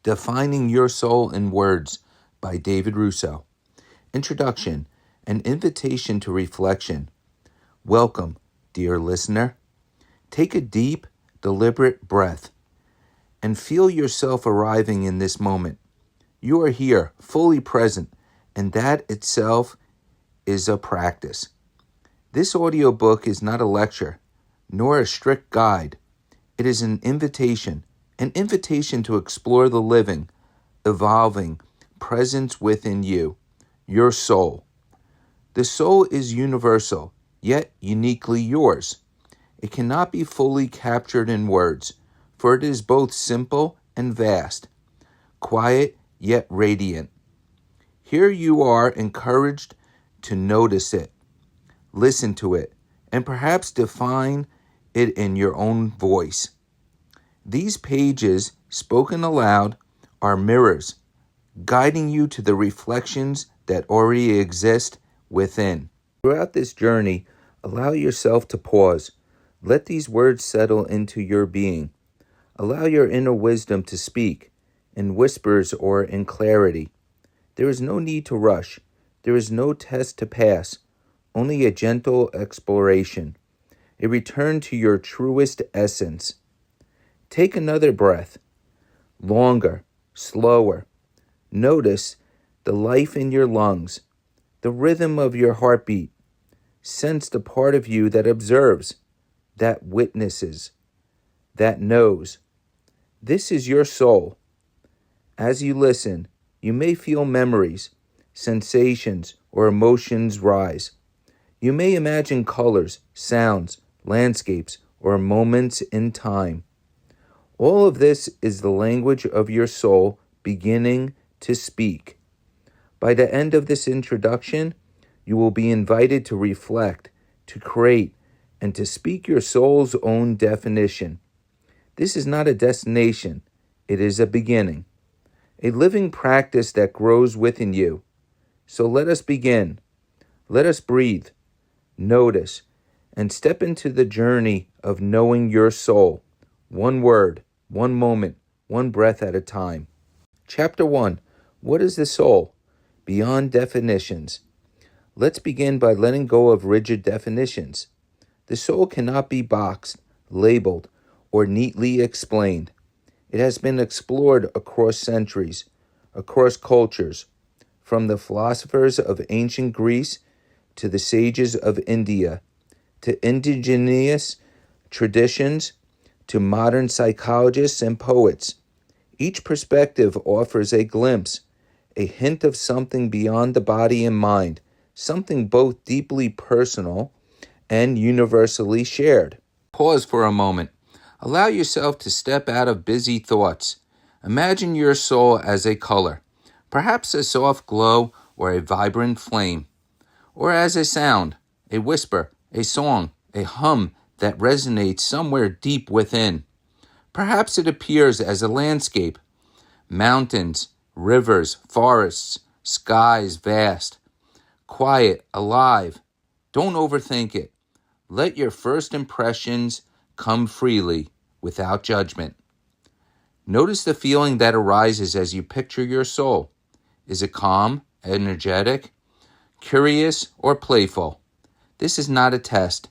Defining Your Soul in Words by David Russo. Introduction, an invitation to reflection. Welcome, dear listener. Take a deep, deliberate breath and feel yourself arriving in this moment. You are here, fully present, and that itself is a practice. This audiobook is not a lecture, nor a strict guide. It is an invitation to explore the living, evolving presence within you, your soul. The soul is universal, yet uniquely yours. It cannot be fully captured in words, for it is both simple and vast, quiet yet radiant. Here you are encouraged to notice it, listen to it, and perhaps define it in your own voice. These pages, spoken aloud, are mirrors, guiding you to the reflections that already exist within. Throughout this journey, allow yourself to pause. Let these words settle into your being. Allow your inner wisdom to speak, in whispers or in clarity. There is no need to rush. There is no test to pass, only a gentle exploration, a return to your truest essence. Take another breath, longer, slower. Notice the life in your lungs, the rhythm of your heartbeat. Sense the part of you that observes, that witnesses, that knows. This is your soul. As you listen, you may feel memories, sensations, or emotions rise. You may imagine colors, sounds, landscapes, or moments in time. All of this is the language of your soul beginning to speak. By the end of this introduction, you will be invited to reflect, to create, and to speak your soul's own definition. This is not a destination, it is a beginning, a living practice that grows within you. So let us begin. Let us breathe, notice, and step into the journey of knowing your soul, one word, one moment, one breath at a time. Chapter 1. What is the soul? Beyond definitions. Let's begin by letting go of rigid definitions. The soul cannot be boxed, labeled, or neatly explained. It has been explored across centuries, across cultures, from the philosophers of ancient Greece to the sages of India, to indigenous traditions, to modern psychologists and poets. Each perspective offers a glimpse, a hint of something beyond the body and mind, something both deeply personal and universally shared. Pause for a moment. Allow yourself to step out of busy thoughts. Imagine your soul as a color, perhaps a soft glow or a vibrant flame, or as a sound, a whisper, a song, a hum that resonates somewhere deep within. Perhaps it appears as a landscape, mountains, rivers, forests, skies vast, quiet, alive. Don't overthink it. Let your first impressions come freely, without judgment. Notice the feeling that arises as you picture your soul. Is it calm, energetic, curious, or playful? This is not a test.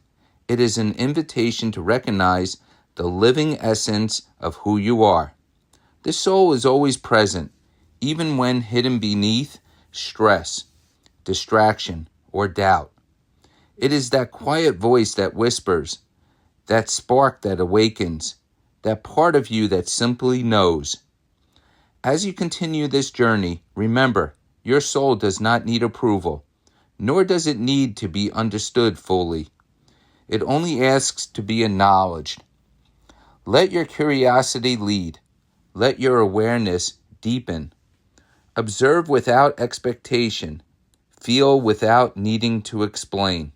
It is an invitation to recognize the living essence of who you are. The soul is always present, even when hidden beneath stress, distraction, or doubt. It is that quiet voice that whispers, that spark that awakens, that part of you that simply knows. As you continue this journey, remember, your soul does not need approval, nor does it need to be understood fully. It only asks to be acknowledged. Let your curiosity lead. Let your awareness deepen. Observe without expectation. Feel without needing to explain.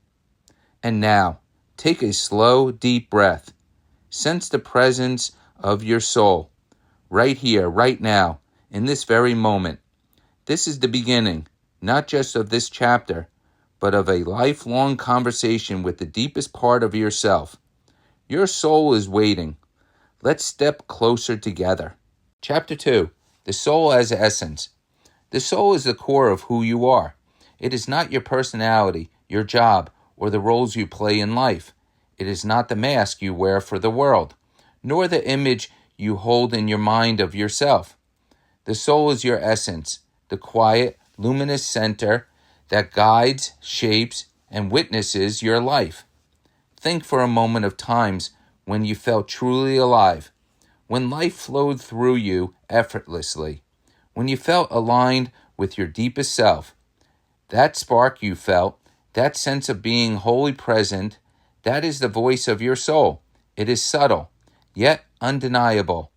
And now, take a slow, deep breath. Sense the presence of your soul, right here, right now, in this very moment. This is the beginning, not just of this chapter, but of a lifelong conversation with the deepest part of yourself. Your soul is waiting. Let's step closer together. Chapter 2. The soul as essence. The soul is the core of who you are. It is not your personality, your job, or the roles you play in life. It is not the mask you wear for the world, nor the image you hold in your mind of yourself. The soul is your essence, the quiet, luminous center that guides, shapes, and witnesses your life. Think for a moment of times when you felt truly alive, when life flowed through you effortlessly, when you felt aligned with your deepest self. That spark you felt, that sense of being wholly present, that is the voice of your soul. It is subtle, yet undeniable.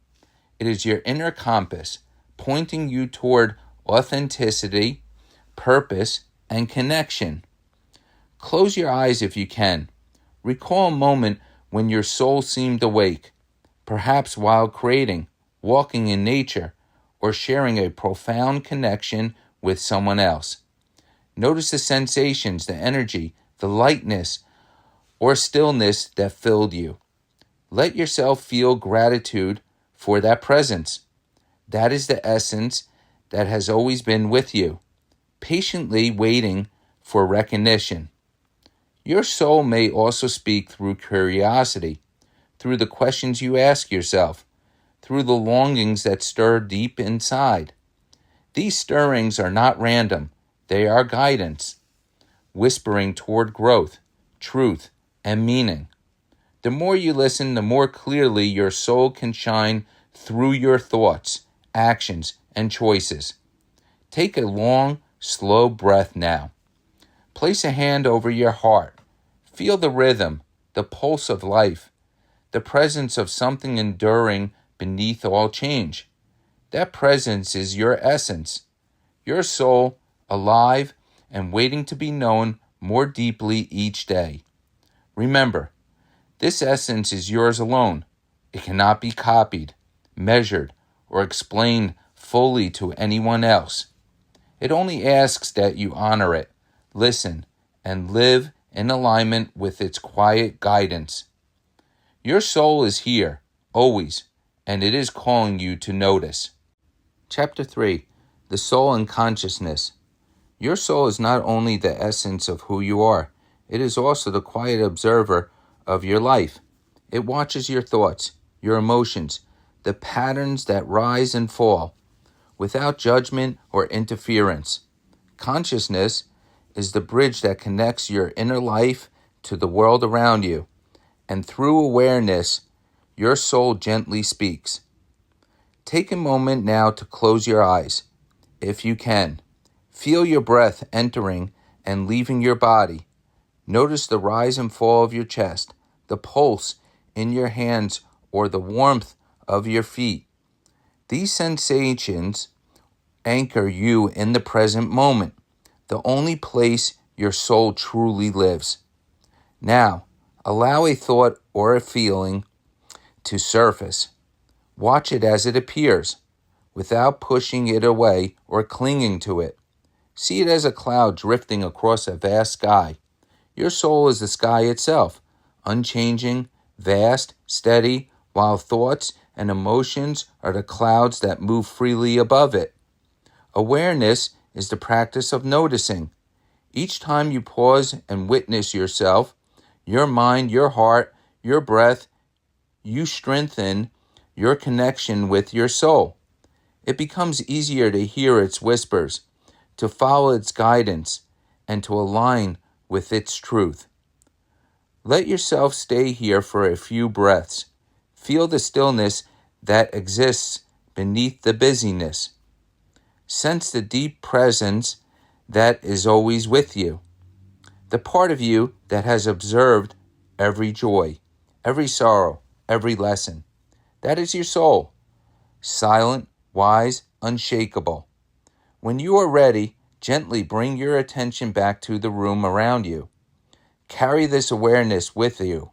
It is your inner compass, pointing you toward authenticity, purpose, and connection. Close your eyes if you can. Recall a moment when your soul seemed awake, perhaps while creating, walking in nature, or sharing a profound connection with someone else. Notice the sensations, the energy, the lightness, or stillness that filled you. Let yourself feel gratitude for that presence. That is the essence that has always been with you, patiently waiting for recognition. Your soul may also speak through curiosity, through the questions you ask yourself, through the longings that stir deep inside. These stirrings are not random. They are guidance, whispering toward growth, truth, and meaning. The more you listen, the more clearly your soul can shine through your thoughts, actions, and choices. Take a long, slow breath now. Place a hand over your heart. Feel the rhythm, the pulse of life, the presence of something enduring beneath all change. That presence is your essence, your soul, alive and waiting to be known more deeply each day. Remember, this essence is yours alone. It cannot be copied, measured, or explained fully to anyone else. It only asks that you honor it, listen, and live in alignment with its quiet guidance. Your soul is here, always, and it is calling you to notice. Chapter 3. The Soul and Consciousness. Your soul is not only the essence of who you are, it is also the quiet observer of your life. It watches your thoughts, your emotions, the patterns that rise and fall, without judgment or interference. Consciousness is the bridge that connects your inner life to the world around you, and through awareness, your soul gently speaks. Take a moment now to close your eyes, if you can. Feel your breath entering and leaving your body. Notice the rise and fall of your chest, the pulse in your hands, or the warmth of your feet. These sensations anchor you in the present moment, the only place your soul truly lives. Now, allow a thought or a feeling to surface. Watch it as it appears, without pushing it away or clinging to it. See it as a cloud drifting across a vast sky. Your soul is the sky itself, unchanging, vast, steady, while thoughts and emotions are the clouds that move freely above it. Awareness is the practice of noticing. Each time you pause and witness yourself, your mind, your heart, your breath, you strengthen your connection with your soul. It becomes easier to hear its whispers, to follow its guidance, and to align with its truth. Let yourself stay here for a few breaths. Feel the stillness that exists beneath the busyness. Sense the deep presence that is always with you. The part of you that has observed every joy, every sorrow, every lesson. That is your soul, silent, wise, unshakable. When you are ready, gently bring your attention back to the room around you. Carry this awareness with you.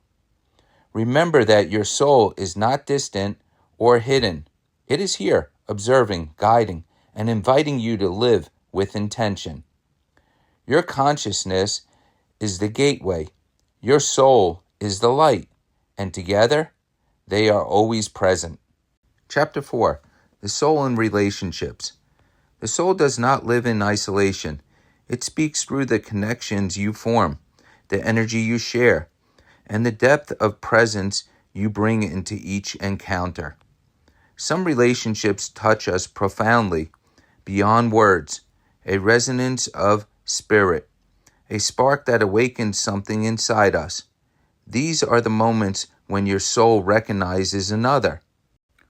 Remember that your soul is not distant or hidden. It is here, observing, guiding, and inviting you to live with intention. Your consciousness is the gateway. Your soul is the light. And together, they are always present. Chapter 4. The soul in relationships. The soul does not live in isolation. It speaks through the connections you form, the energy you share, and the depth of presence you bring into each encounter. Some relationships touch us profoundly, beyond words, a resonance of spirit, a spark that awakens something inside us. These are the moments when your soul recognizes another.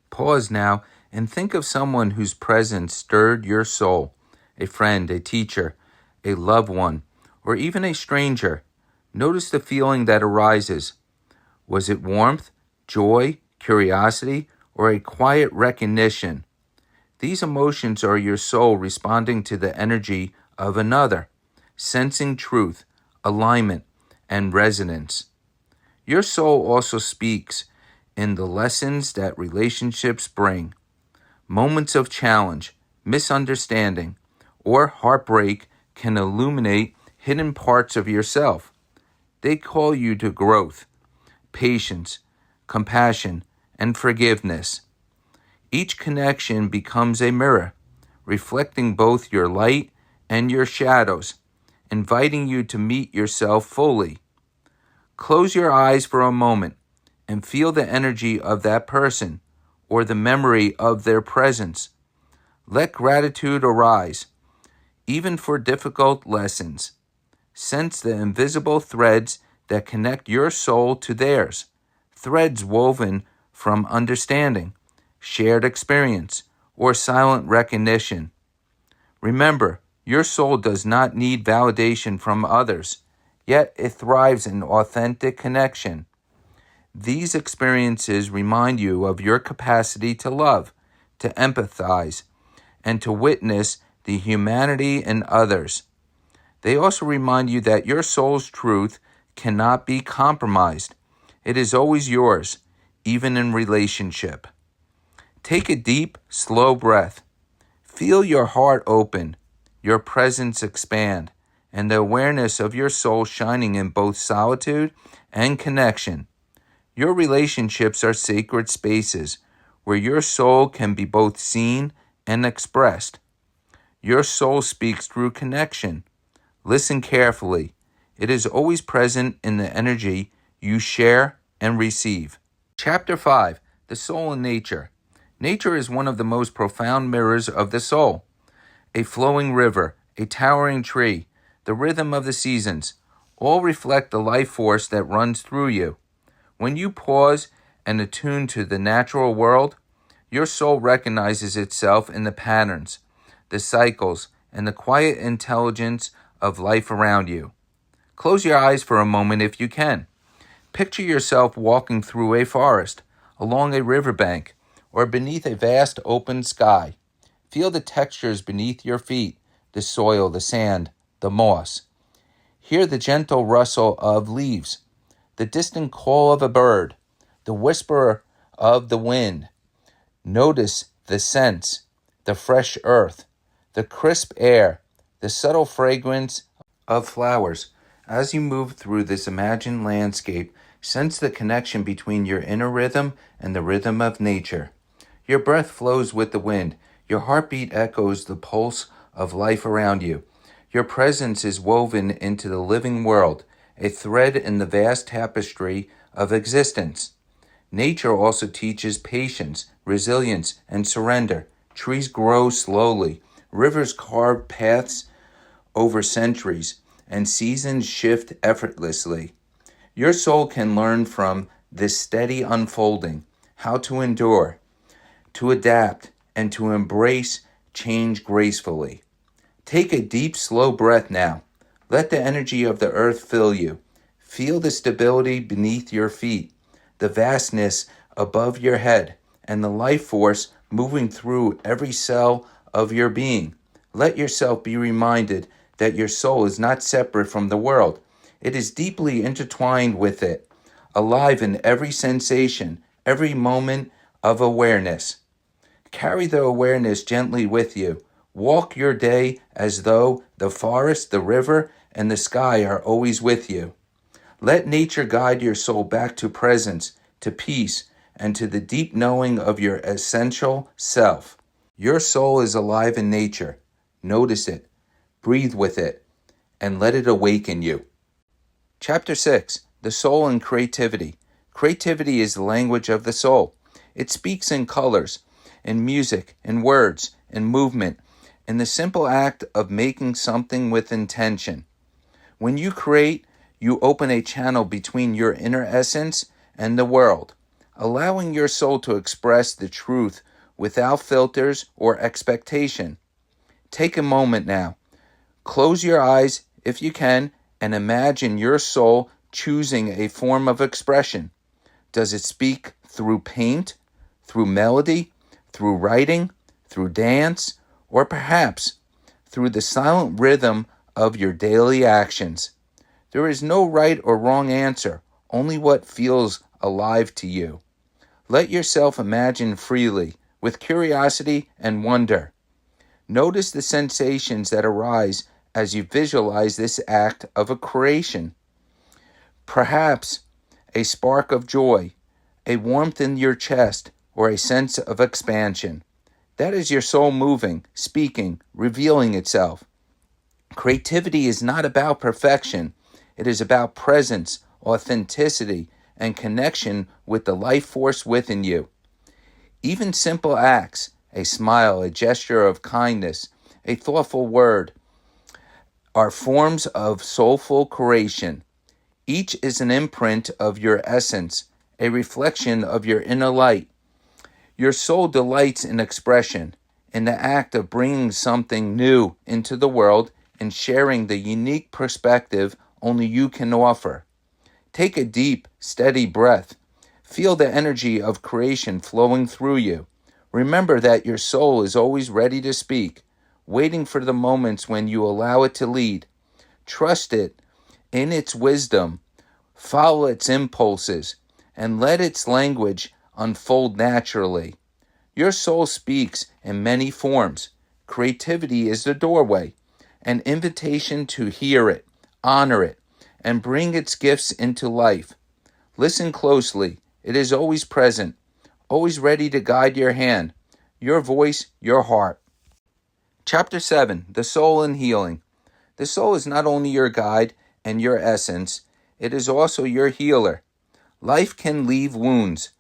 Pause now and think of someone whose presence stirred your soul, a friend, a teacher, a loved one, or even a stranger. Notice the feeling that arises. Was it warmth, joy, curiosity, or a quiet recognition? These emotions are your soul responding to the energy of another, sensing truth, alignment, and resonance. Your soul also speaks in the lessons that relationships bring. Moments of challenge, misunderstanding, or heartbreak can illuminate hidden parts of yourself. They call you to growth, patience, compassion, and forgiveness. Each connection becomes a mirror, reflecting both your light and your shadows, inviting you to meet yourself fully. Close your eyes for a moment and feel the energy of that person or the memory of their presence. Let gratitude arise, even for difficult lessons. Sense the invisible threads that connect your soul to theirs, threads woven from understanding, shared experience, or silent recognition. Remember, your soul does not need validation from others, yet it thrives in authentic connection. These experiences remind you of your capacity to love, to empathize, and to witness the humanity in others. They also remind you that your soul's truth cannot be compromised. It is always yours, even in relationship. Take a deep, slow breath. Feel your heart open, your presence expand, and the awareness of your soul shining in both solitude and connection. Your relationships are sacred spaces where your soul can be both seen and expressed. Your soul speaks through connection. Listen carefully. It is always present in the energy you share and receive. Chapter 5, The Soul in Nature. Nature is one of the most profound mirrors of the soul. A flowing river, a towering tree, the rhythm of the seasons, all reflect the life force that runs through you. When you pause and attune to the natural world, your soul recognizes itself in the patterns, the cycles, and the quiet intelligence of life around you. Close your eyes for a moment if you can. Picture yourself walking through a forest, along a riverbank, or beneath a vast open sky. Feel the textures beneath your feet, the soil, the sand, the moss. Hear the gentle rustle of leaves, the distant call of a bird, the whisper of the wind. Notice the scents, the fresh earth, the crisp air, the subtle fragrance of flowers. As you move through this imagined landscape, sense the connection between your inner rhythm and the rhythm of nature. Your breath flows with the wind. Your heartbeat echoes the pulse of life around you. Your presence is woven into the living world, a thread in the vast tapestry of existence. Nature also teaches patience, resilience, and surrender. Trees grow slowly. Rivers carve paths over centuries, and seasons shift effortlessly. Your soul can learn from this steady unfolding how to endure, to adapt, and to embrace change gracefully. Take a deep, slow breath now. Let the energy of the earth fill you. Feel the stability beneath your feet, the vastness above your head, and the life force moving through every cell of your being. Let yourself be reminded that your soul is not separate from the world. It is deeply intertwined with it, alive in every sensation, every moment of awareness. Carry the awareness gently with you. Walk your day as though the forest, the river, and the sky are always with you. Let nature guide your soul back to presence, to peace, and to the deep knowing of your essential self. Your soul is alive in nature. Notice it, breathe with it, and let it awaken you. Chapter 6, The Soul and Creativity. Creativity is the language of the soul. It speaks in colors, in music, in words, in movement, in the simple act of making something with intention. When you create, you open a channel between your inner essence and the world, allowing your soul to express the truth without filters or expectation. Take a moment now. Close your eyes if you can and imagine your soul choosing a form of expression. Does it speak through paint, through melody, through writing, through dance, or perhaps through the silent rhythm of your daily actions? There is no right or wrong answer, only what feels alive to you. Let yourself imagine freely, with curiosity and wonder. Notice the sensations that arise as you visualize this act of a creation. Perhaps a spark of joy, a warmth in your chest, or a sense of expansion. That is your soul moving, speaking, revealing itself. Creativity is not about perfection. It is about presence, authenticity, and connection with the life force within you. Even simple acts, a smile, a gesture of kindness, a thoughtful word, are forms of soulful creation. Each is an imprint of your essence, a reflection of your inner light. Your soul delights in expression, in the act of bringing something new into the world and sharing the unique perspective only you can offer. Take a deep, steady breath. Feel the energy of creation flowing through you. Remember that your soul is always ready to speak, waiting for the moments when you allow it to lead. Trust it in its wisdom, follow its impulses, and let its language unfold naturally. Your soul speaks in many forms. Creativity is the doorway, an invitation to hear it, honor it, and bring its gifts into life. Listen closely. It is always present, always ready to guide your hand, your voice, your heart. Chapter 7, The Soul and Healing. The soul is not only your guide and your essence, it is also your healer. Life can leave wounds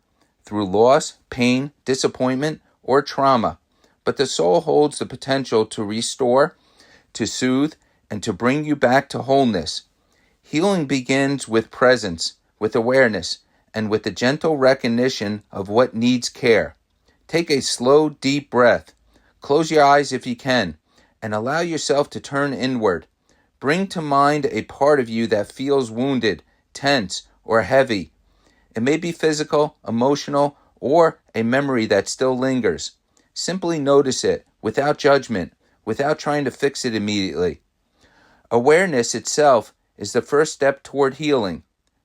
through loss, pain, disappointment, or trauma, but the soul holds the potential to restore, to soothe, and to bring you back to wholeness. Healing begins with presence, with awareness, and with the gentle recognition of what needs care. Take a slow, deep breath. Close your eyes if you can, and allow yourself to turn inward. Bring to mind a part of you that feels wounded, tense, or heavy. It may be physical, emotional, or a memory that still lingers. Simply notice it, without judgment, without trying to fix it immediately. Awareness itself is the first step toward healing.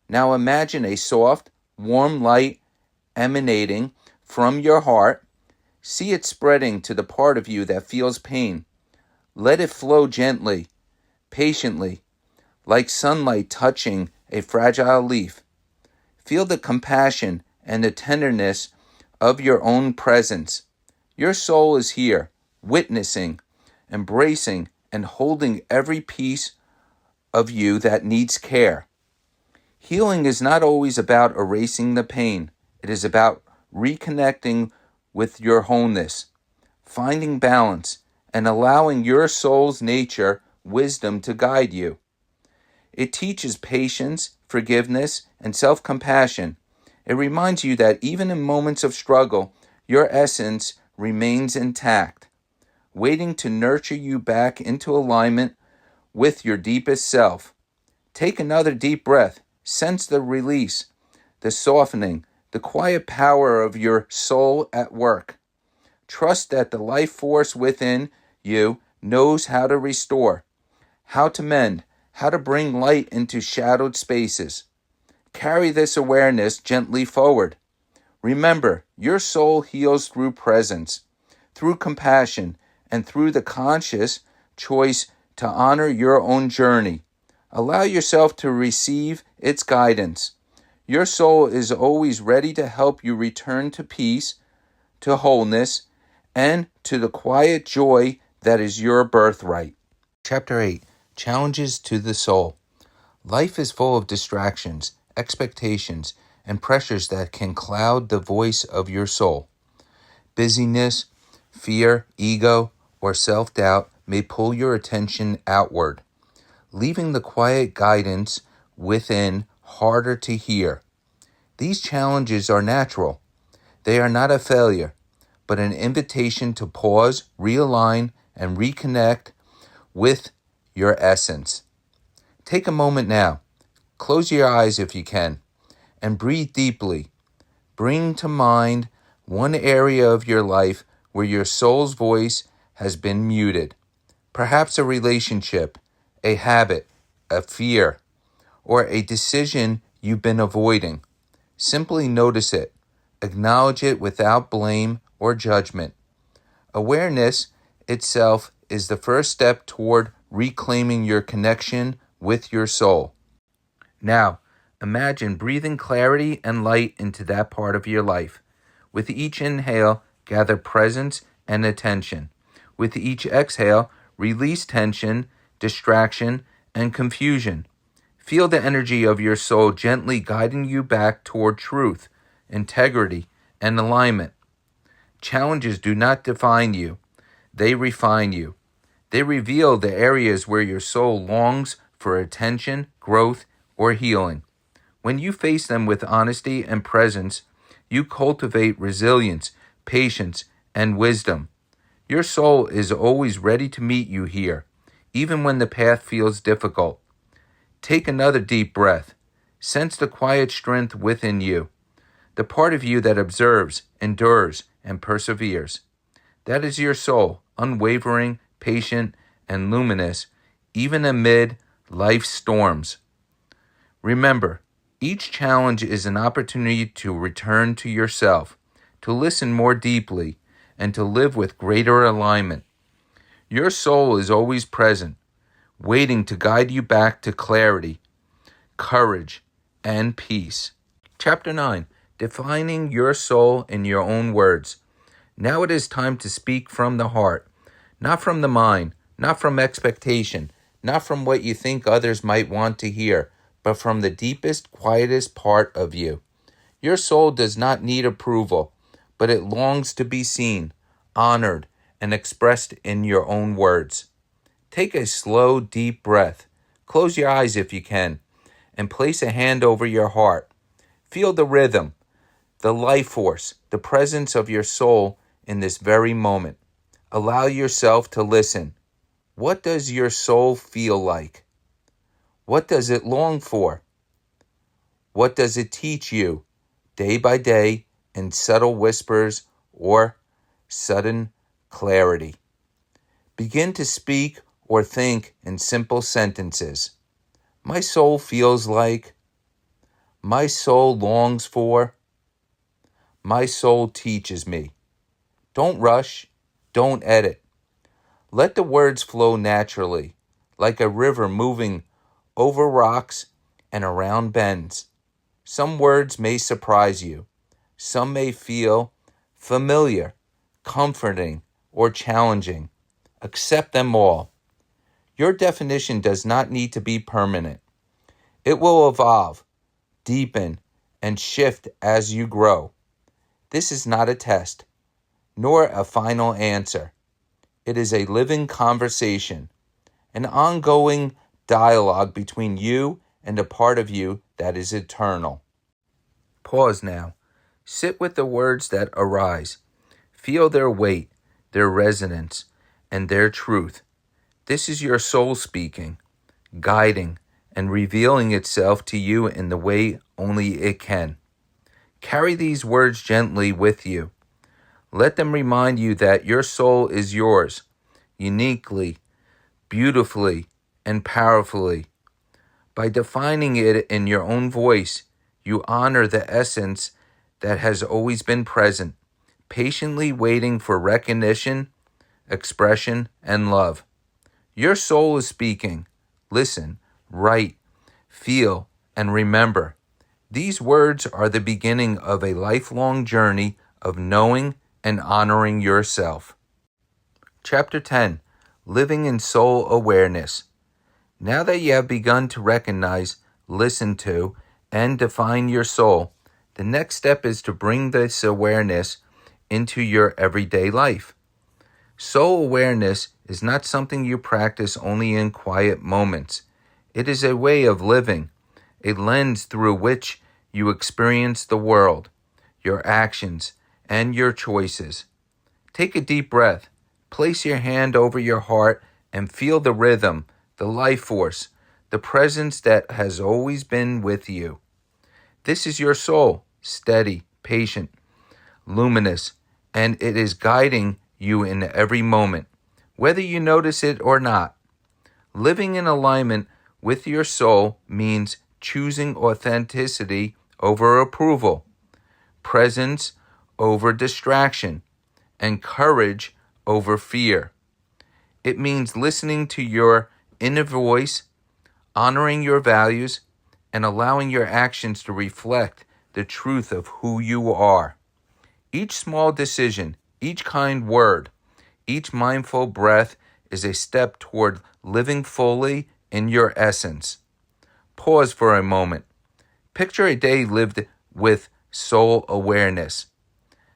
Now imagine a soft, warm light emanating from your heart. See it spreading to the part of you that feels pain. Let it flow gently, patiently, like sunlight touching a fragile leaf. Feel the compassion and the tenderness of your own presence. Your soul is here, witnessing, embracing, and holding every piece of you that needs care. Healing is not always about erasing the pain. It is about reconnecting with your wholeness, finding balance, and allowing your soul's nature, wisdom to guide you. It teaches patience, forgiveness, and self-compassion. It reminds you that even in moments of struggle, your essence remains intact, waiting to nurture you back into alignment with your deepest self. Take another deep breath. Sense the release, the softening, the quiet power of your soul at work. Trust that the life force within you knows how to restore, how to mend, how to bring light into shadowed spaces. Carry this awareness gently forward. Remember, your soul heals through presence, through compassion, and through the conscious choice to honor your own journey. Allow yourself to receive its guidance. Your soul is always ready to help you return to peace, to wholeness, and to the quiet joy that is your birthright. Chapter 8, Challenges to the Soul. Life is full of distractions, expectations, and pressures that can cloud the voice of your soul. Busyness, fear, ego, or self-doubt may pull your attention outward, leaving the quiet guidance within harder to hear. These challenges are natural. They are not a failure, but an invitation to pause, realign, and reconnect with your essence. Take a moment now. Close your eyes if you can, and breathe deeply. Bring to mind one area of your life where your soul's voice has been muted. Perhaps a relationship, a habit, a fear, or a decision you've been avoiding. Simply notice it. Acknowledge it without blame or judgment. Awareness itself is the first step toward reclaiming your connection with your soul. Now, imagine breathing clarity and light into that part of your life. With each inhale, gather presence and attention. With each exhale, release tension, distraction, and confusion. Feel the energy of your soul gently guiding you back toward truth, integrity, and alignment. Challenges do not define you. They refine you. They reveal the areas where your soul longs for attention, growth, or healing. When you face them with honesty and presence, you cultivate resilience, patience, and wisdom. Your soul is always ready to meet you here, even when the path feels difficult. Take another deep breath. Sense the quiet strength within you, the part of you that observes, endures, and perseveres. That is your soul, unwavering, patient, and luminous, even amid life's storms. Remember, each challenge is an opportunity to return to yourself, to listen more deeply, and to live with greater alignment. Your soul is always present, waiting to guide you back to clarity, courage, and peace. Chapter 9, Defining Your Soul in Your Own Words. Now it is time to speak from the heart, not from the mind, not from expectation, not from what you think others might want to hear, but from the deepest, quietest part of you. Your soul does not need approval, but it longs to be seen, honored, and expressed in your own words. Take a slow, deep breath. Close your eyes if you can, and place a hand over your heart. Feel the rhythm, the life force, the presence of your soul in this very moment. Allow yourself to listen. What does your soul feel like? What does it long for? What does it teach you, day by day, in subtle whispers or sudden clarity? Begin to speak or think in simple sentences. My soul feels like. My soul longs for. My soul teaches me. Don't rush. Don't edit. Let the words flow naturally, like a river moving over rocks and around bends. Some words may surprise you. Some may feel familiar, comforting, or challenging. Accept them all. Your definition does not need to be permanent. It will evolve, deepen, and shift as you grow. This is not a test, nor a final answer. It is a living conversation, an ongoing dialogue between you and a part of you that is eternal. Pause now. Sit with the words that arise. Feel their weight, their resonance, and their truth. This is your soul speaking, guiding, and revealing itself to you in the way only it can. Carry these words gently with you. Let them remind you that your soul is yours, uniquely, beautifully, and powerfully. By defining it in your own voice, you honor the essence that has always been present, patiently waiting for recognition, expression, and love. Your soul is speaking. Listen, write, feel, and remember. These words are the beginning of a lifelong journey of knowing, and honoring yourself. Chapter 10. Living in Soul Awareness. Now that you have begun to recognize, listen to, and define your soul, the next step is to bring this awareness into your everyday life. Soul awareness is not something you practice only in quiet moments. It is a way of living, a lens through which you experience the world, your actions, and your choices. Take a deep breath. Place your hand over your heart and feel the rhythm, the life force, the presence that has always been with you. This is your soul, steady, patient, luminous, and it is guiding you in every moment, whether you notice it or not. Living in alignment with your soul means choosing authenticity over approval, presence over distraction, and courage over fear. It means listening to your inner voice, honoring your values, and allowing your actions to reflect the truth of who you are. Each small decision, each kind word, each mindful breath is a step toward living fully in your essence. Pause for a moment. Picture a day lived with soul awareness.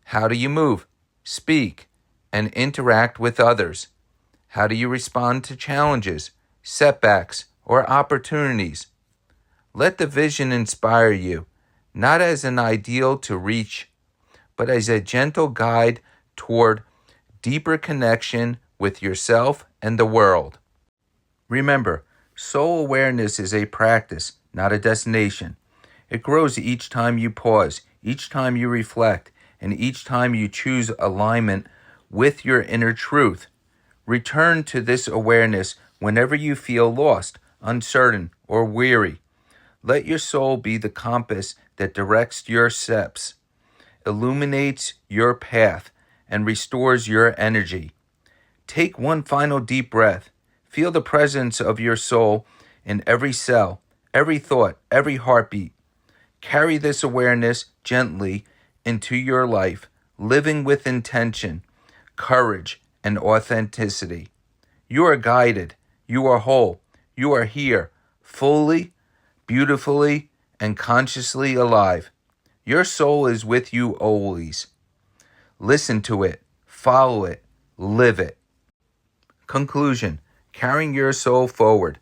How do you move, speak, and interact with others? How do you respond to challenges, setbacks, or opportunities? Let the vision inspire you, not as an ideal to reach, but as a gentle guide toward deeper connection with yourself and the world. Remember, soul awareness is a practice, not a destination. It grows each time you pause, each time you reflect, and each time you choose alignment with your inner truth. Return to this awareness whenever you feel lost, uncertain, or weary. Let your soul be the compass that directs your steps, illuminates your path, and restores your energy. Take one final deep breath. Feel the presence of your soul in every cell, every thought, every heartbeat. Carry this awareness gently into your life, living with intention, courage, and authenticity. You are guided. You are whole. You are here, fully, beautifully, and consciously alive. Your soul is with you always. Listen to it, follow it, live it. Conclusion: carrying your soul forward.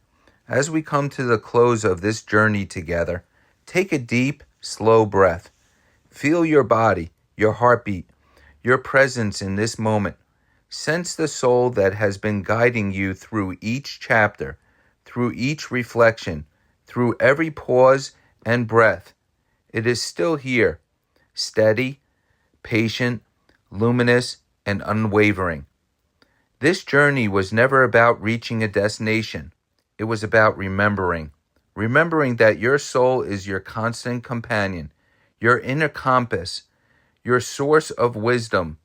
As we come to the close of this journey together, take a deep, slow breath. Feel your body, your heartbeat, your presence in this moment. Sense the soul that has been guiding you through each chapter, through each reflection, through every pause and breath. It is still here, steady, patient, luminous, and unwavering. This journey was never about reaching a destination. It was about remembering. Remembering that your soul is your constant companion, your inner compass, your source of wisdom,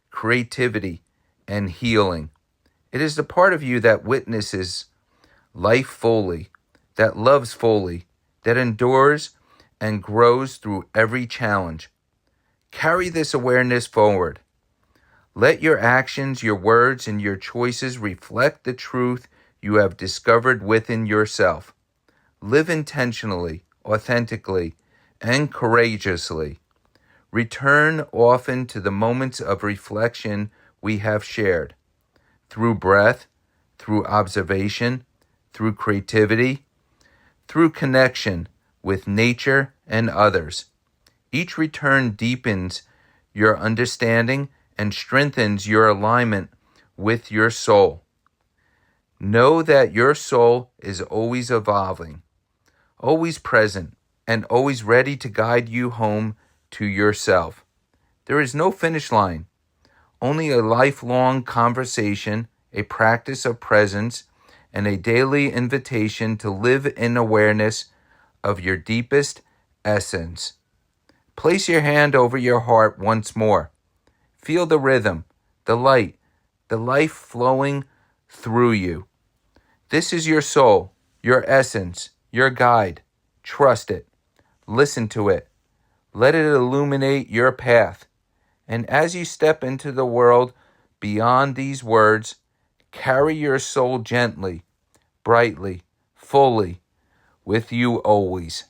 creativity, and healing. It is the part of you that witnesses life fully, that loves fully, that endures and grows through every challenge. Carry this awareness forward. Let your actions, your words, and your choices reflect the truth you have discovered within yourself. Live intentionally, authentically, and courageously. Return often to the moments of reflection we have shared. Through breath, through observation, through creativity, through connection with nature and others. Each return deepens your understanding and strengthens your alignment with your soul. Know that your soul is always evolving, always present, and always ready to guide you home to yourself. There is no finish line, only a lifelong conversation, a practice of presence, and a daily invitation to live in awareness of your deepest essence. Place your hand over your heart once more. Feel the rhythm, the light, the life flowing through you. This is your soul, your essence, your guide. Trust it. Listen to it. Let it illuminate your path. And as you step into the world beyond these words, carry your soul gently, brightly, fully, with you always.